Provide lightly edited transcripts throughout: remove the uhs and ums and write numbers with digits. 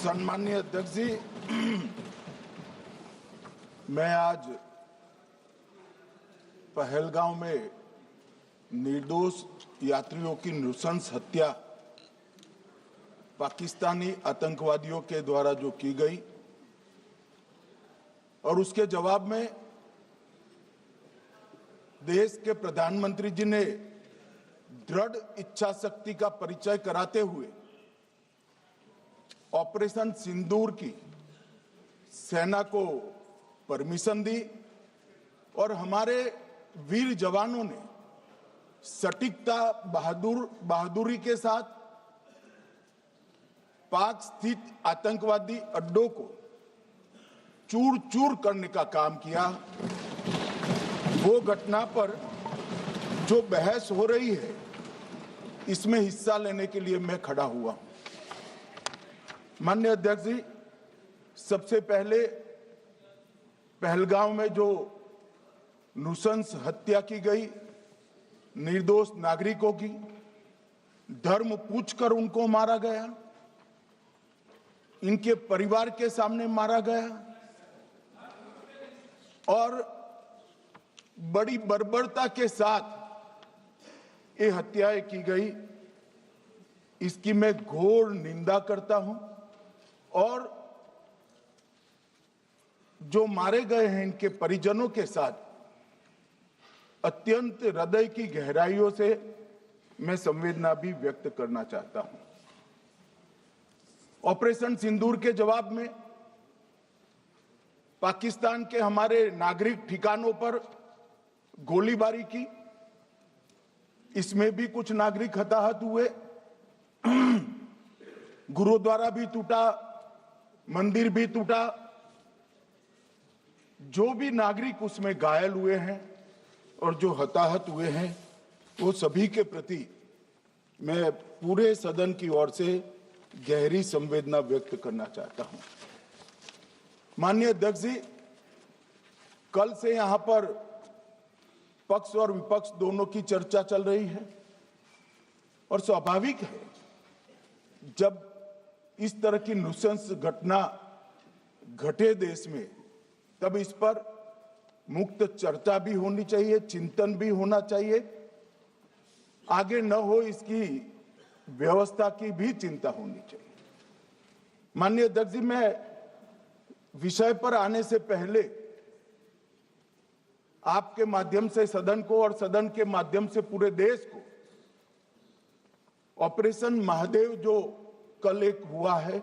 सम्माननीय अध्यक्ष जी, मैं आज पहलगांव में निर्दोष यात्रियों की नृशंस हत्या पाकिस्तानी आतंकवादियों के द्वारा जो की गई और उसके जवाब में देश के प्रधानमंत्री जी ने दृढ़ इच्छा शक्ति का परिचय कराते हुए ऑपरेशन सिंदूर की सेना को परमिशन दी और हमारे वीर जवानों ने सटीकता बहादुरी के साथ पाक स्थित आतंकवादी अड्डों को चूर चूर करने का काम किया। वो घटना पर जो बहस हो रही है, इसमें हिस्सा लेने के लिए मैं खड़ा हुआ हूं। माननीय अध्यक्ष जी, सबसे पहले पहलगांव में जो नृशंस हत्या की गई निर्दोष नागरिकों की, धर्म पूछकर उनको मारा गया, इनके परिवार के सामने मारा गया और बड़ी बर्बरता के साथ ये हत्याएं की गई। इसकी मैं घोर निंदा करता हूं और जो मारे गए हैं इनके परिजनों के साथ अत्यंत हृदय की गहराइयों से मैं संवेदना भी व्यक्त करना चाहता हूं। ऑपरेशन सिंदूर के जवाब में पाकिस्तान के हमारे नागरिक ठिकानों पर गोलीबारी की, इसमें भी कुछ नागरिक हताहत हुए, गुरुद्वारा भी टूटा, मंदिर भी टूटा। जो भी नागरिक उसमें घायल हुए हैं और जो हताहत हुए हैं, वो सभी के प्रति मैं पूरे सदन की ओर से गहरी संवेदना व्यक्त करना चाहता हूं। माननीय अध्यक्ष जी, कल से यहां पर पक्ष और विपक्ष दोनों की चर्चा चल रही है और स्वाभाविक है, जब इस तरह की नृशंस घटना घटे देश में, तब इस पर मुक्त चर्चा भी होनी चाहिए, चिंतन भी होना चाहिए, आगे न हो इसकी व्यवस्था की भी चिंता होनी चाहिए। माननीय अध्यक्ष जी, मैं विषय पर आने से पहले आपके माध्यम से सदन को और सदन के माध्यम से पूरे देश को ऑपरेशन महादेव जो कल एक हुआ है,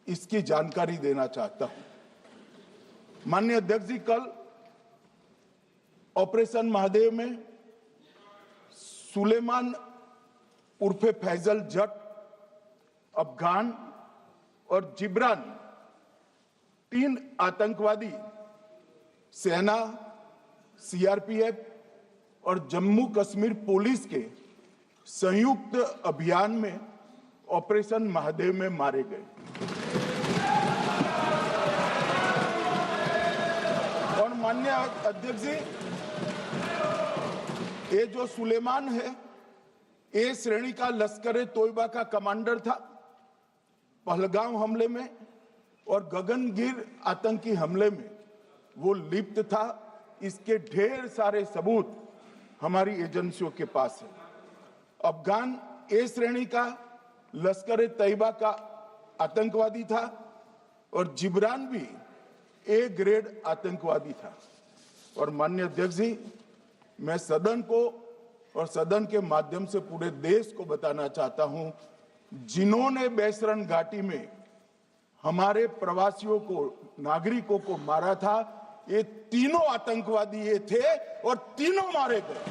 इसकी जानकारी देना चाहता हूं। माननीय अध्यक्ष जी, कल ऑपरेशन महादेव में सुलेमान उर्फे फैजल जट, अफगान और जिब्रान, 3 आतंकवादी सेना, सीआरपीएफ और जम्मू कश्मीर पुलिस के संयुक्त अभियान में ऑपरेशन महादेव में मारे गए। और माननीय अध्यक्ष जी, ये जो सुलेमान है, ए श्रेणी का लश्कर तोयबा का कमांडर था पहलगांव हमले में, और गगनगिर आतंकी हमले में वो लिप्त था। इसके ढेर सारे सबूत हमारी एजेंसियों के पास है। अफगान ए श्रेणी का लश्कर तैयबा का आतंकवादी था और जिब्रान भी ए ग्रेड आतंकवादी था। और माननीय अध्यक्ष जी, मैं सदन को और सदन के माध्यम से पूरे देश को बताना चाहता हूं, जिन्होंने बैसरन घाटी में हमारे प्रवासियों को, नागरिकों को मारा था, ये तीनों आतंकवादी ये थे और तीनों मारे गए।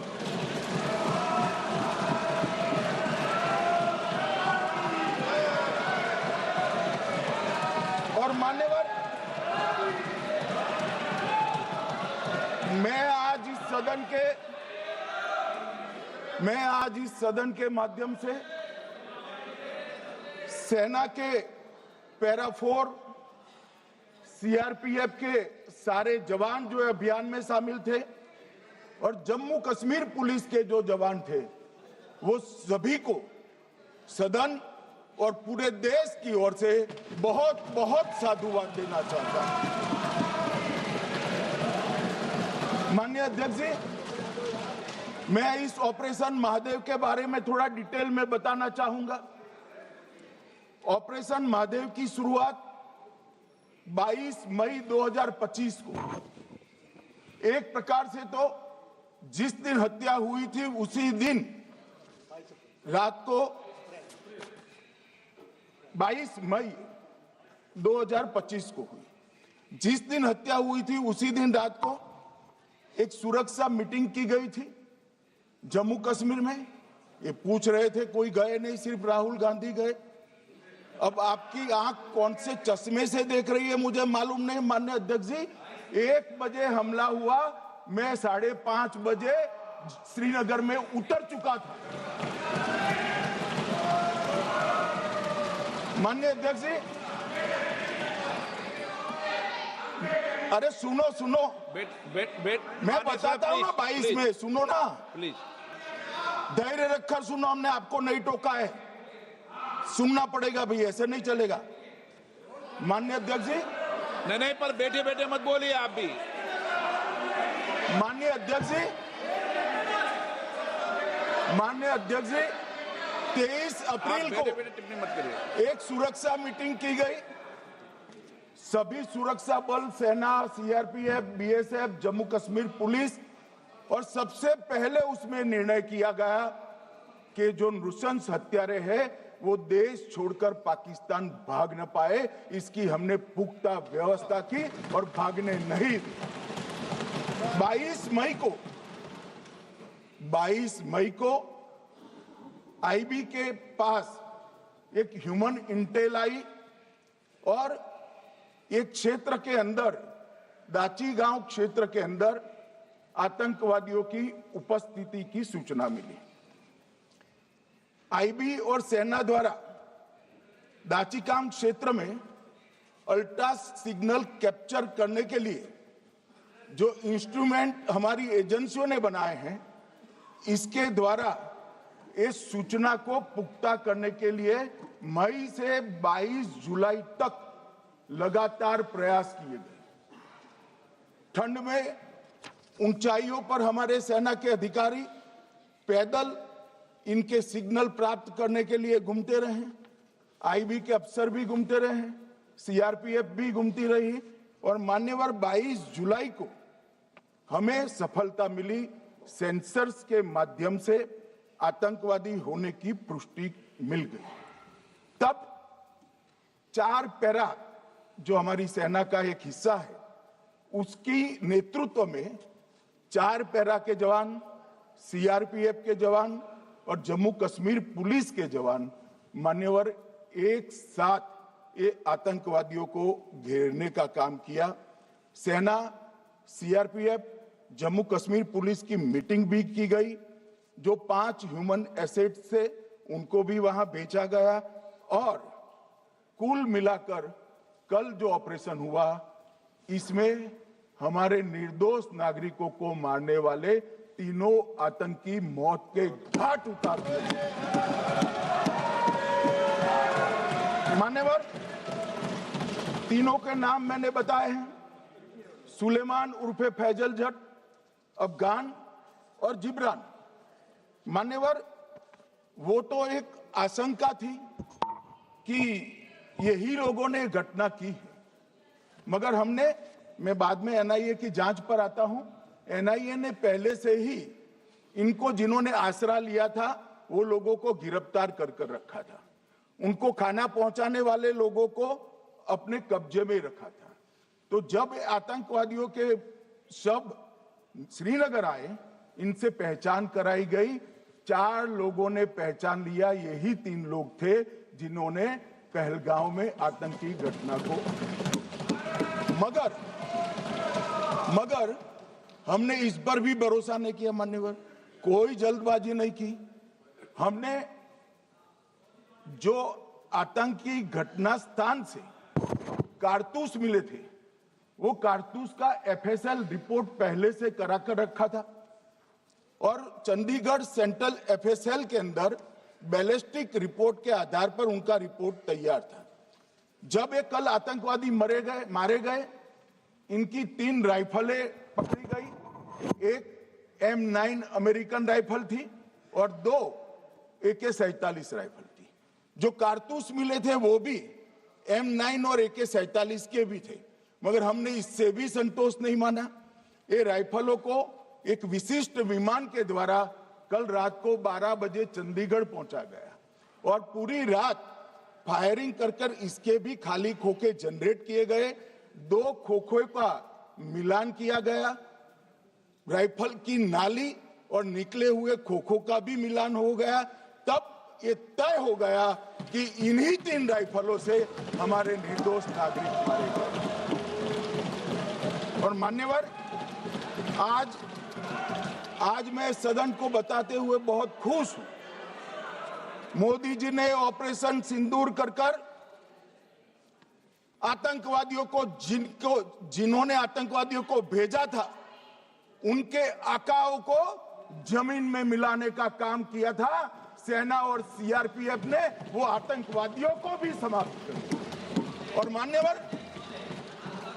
और मान्यवर, मैं आज इस सदन के माध्यम से सेना के पैरा 4, सीआरपीएफ के सारे जवान जो अभियान में शामिल थे और जम्मू कश्मीर पुलिस के जो जवान थे, वो सभी को सदन और पूरे देश की ओर से बहुत बहुत साधुवाद देना चाहता हूं। माननीय अध्यक्ष जी, मैं इस ऑपरेशन महादेव के बारे में थोड़ा डिटेल में बताना चाहूंगा। ऑपरेशन महादेव की शुरुआत 22 मई 2025 को, एक प्रकार से तो जिस दिन हत्या हुई थी उसी दिन रात को 22 मई 2025 को हुई। जिस दिन हत्या हुई थी उसी दिन रात को एक सुरक्षा मीटिंग की गई थी जम्मू कश्मीर में। ये पूछ रहे थे, कोई गए नहीं, सिर्फ राहुल गांधी गए। अब आपकी आंख कौन से चश्मे से देख रही है मुझे मालूम नहीं। माननीय अध्यक्ष जी, 1 बजे हमला हुआ, मैं 5:30 बजे श्रीनगर में उतर चुका था। माननीय अध्यक्ष जी, अरे सुनो सुनो, मैं बताता हूँ ना। 22 में सुनो ना प्लीज, धैर्य रखकर सुनो। हमने आपको नहीं टोका है, सुनना पड़ेगा भाई, ऐसे नहीं चलेगा। माननीय अध्यक्ष जी, नहीं, पर बैठे बैठे मत बोलिए आप भी। माननीय अध्यक्ष जी, 23 अप्रैल को टिप्पणी मत करिए। एक सुरक्षा मीटिंग की गई। सभी सुरक्षा बल, सेना, CRPF, BSF, Jammu Kashmir police, और सबसे पहले उसमें निर्णय किया गया कि जो नृशंस हत्यारे हैं वो देश छोड़कर पाकिस्तान भाग न पाए, इसकी हमने पुख्ता व्यवस्था की और भागने नहीं दी। 22 मई को आईबी के पास एक ह्यूमन इंटेल आई और एक क्षेत्र के अंदर, दाची गांव क्षेत्र के अंदर आतंकवादियों की उपस्थिति की सूचना मिली। आईबी और सेना द्वारा दाचीकाम क्षेत्र में अल्ट्रा सिग्नल कैप्चर करने के लिए जो इंस्ट्रूमेंट हमारी एजेंसियों ने बनाए हैं, इसके द्वारा इस सूचना को पुख्ता करने के लिए मई से 22 जुलाई तक लगातार प्रयास किए गए। ठंड में ऊंचाइयों पर हमारे सेना के अधिकारी पैदल इनके सिग्नल प्राप्त करने के लिए घूमते रहे, आईबी के अफसर भी घूमते रहे, सीआरपीएफ भी घूमती रही, और मान्यवर 22 जुलाई को हमें सफलता मिली। सेंसर्स के माध्यम से आतंकवादी होने की पुष्टि मिल गई। तब 4 पैरा जो हमारी सेना का एक हिस्सा है, उसकी नेतृत्व में 4 पैरा के जवान, सीआरपीएफ के जवान और जम्मू कश्मीर पुलिस के जवान मान्यवर एक साथ ये आतंकवादियों को घेरने का काम किया। सेना, सीआरपीएफ, जम्मू कश्मीर पुलिस की मीटिंग भी की गई। जो 5 ह्यूमन एसेट्स थे उनको भी वहां भेजा गया, और कुल मिलाकर कल जो ऑपरेशन हुआ, इसमें हमारे निर्दोष नागरिकों को मारने वाले तीनों आतंकी मौत के घाट उतार दिए। मान्यवर, तीनों के नाम मैंने बताए हैं, सुलेमान उर्फे फैजल जट, अफगान और जिब्रान। मान्यवर, वो तो एक आशंका थी कि यही लोगों ने घटना की है, मगर मैं बाद में एनआईए की जांच पर आता हूं। एनआईए ने पहले से ही इनको, जिन्होंने आसरा लिया था, वो लोगों को गिरफ्तार कर रखा था। उनको खाना पहुंचाने वाले लोगों को अपने कब्जे में रखा था। तो जब आतंकवादियों के शव श्रीनगर आए, इनसे पहचान कराई गई। 4 लोगों ने पहचान लिया, यही 3 लोग थे जिन्होंने पहलगांव में आतंकी घटना को। मगर हमने इस पर भी भरोसा नहीं किया मान्यवर, कोई जल्दबाजी नहीं की। हमने जो आतंकी घटना स्थान से कारतूस मिले थे, वो कारतूस का एफएसएल रिपोर्ट पहले से करा कर रखा था, और चंडीगढ़ सेंट्रल एफएसएल के अंदर बैलिस्टिक रिपोर्ट के आधार पर उनका रिपोर्ट तैयार था। जब ये कल आतंकवादी मारे गए, इनकी 3 राइफलें पकड़ी गई। एक M9 अमेरिकन राइफल थी और 2 AK-47 राइफल थी। जो कारतूस मिले थे वो भी M9 और AK-47 के भी थे, मगर हमने इससे भी संतोष नहीं माना। ये राइफलों को एक विशिष्ट विमान के द्वारा कल रात को 12 बजे चंडीगढ़ पहुंचा गया और पूरी रात फायरिंग कर इसके भी खाली खोखे जनरेट किए गए। 2 खोखों का मिलान किया गया, राइफल की नाली और निकले हुए खोखों का भी मिलान हो गया। तब ये तय हो गया कि इन्हीं 3 राइफलों से हमारे निर्दोष नागरिक मारे गए। और मान्यवर, आज मैं सदन को बताते हुए बहुत खुश हूं। मोदी जी ने ऑपरेशन सिंदूर कर आतंकवादियों को जिन्होंने आतंकवादियों को भेजा था, उनके आकाओं को जमीन में मिलाने का काम किया था। सेना और CRPF ने वो आतंकवादियों को भी समाप्त कर दिया। और मान्यवर,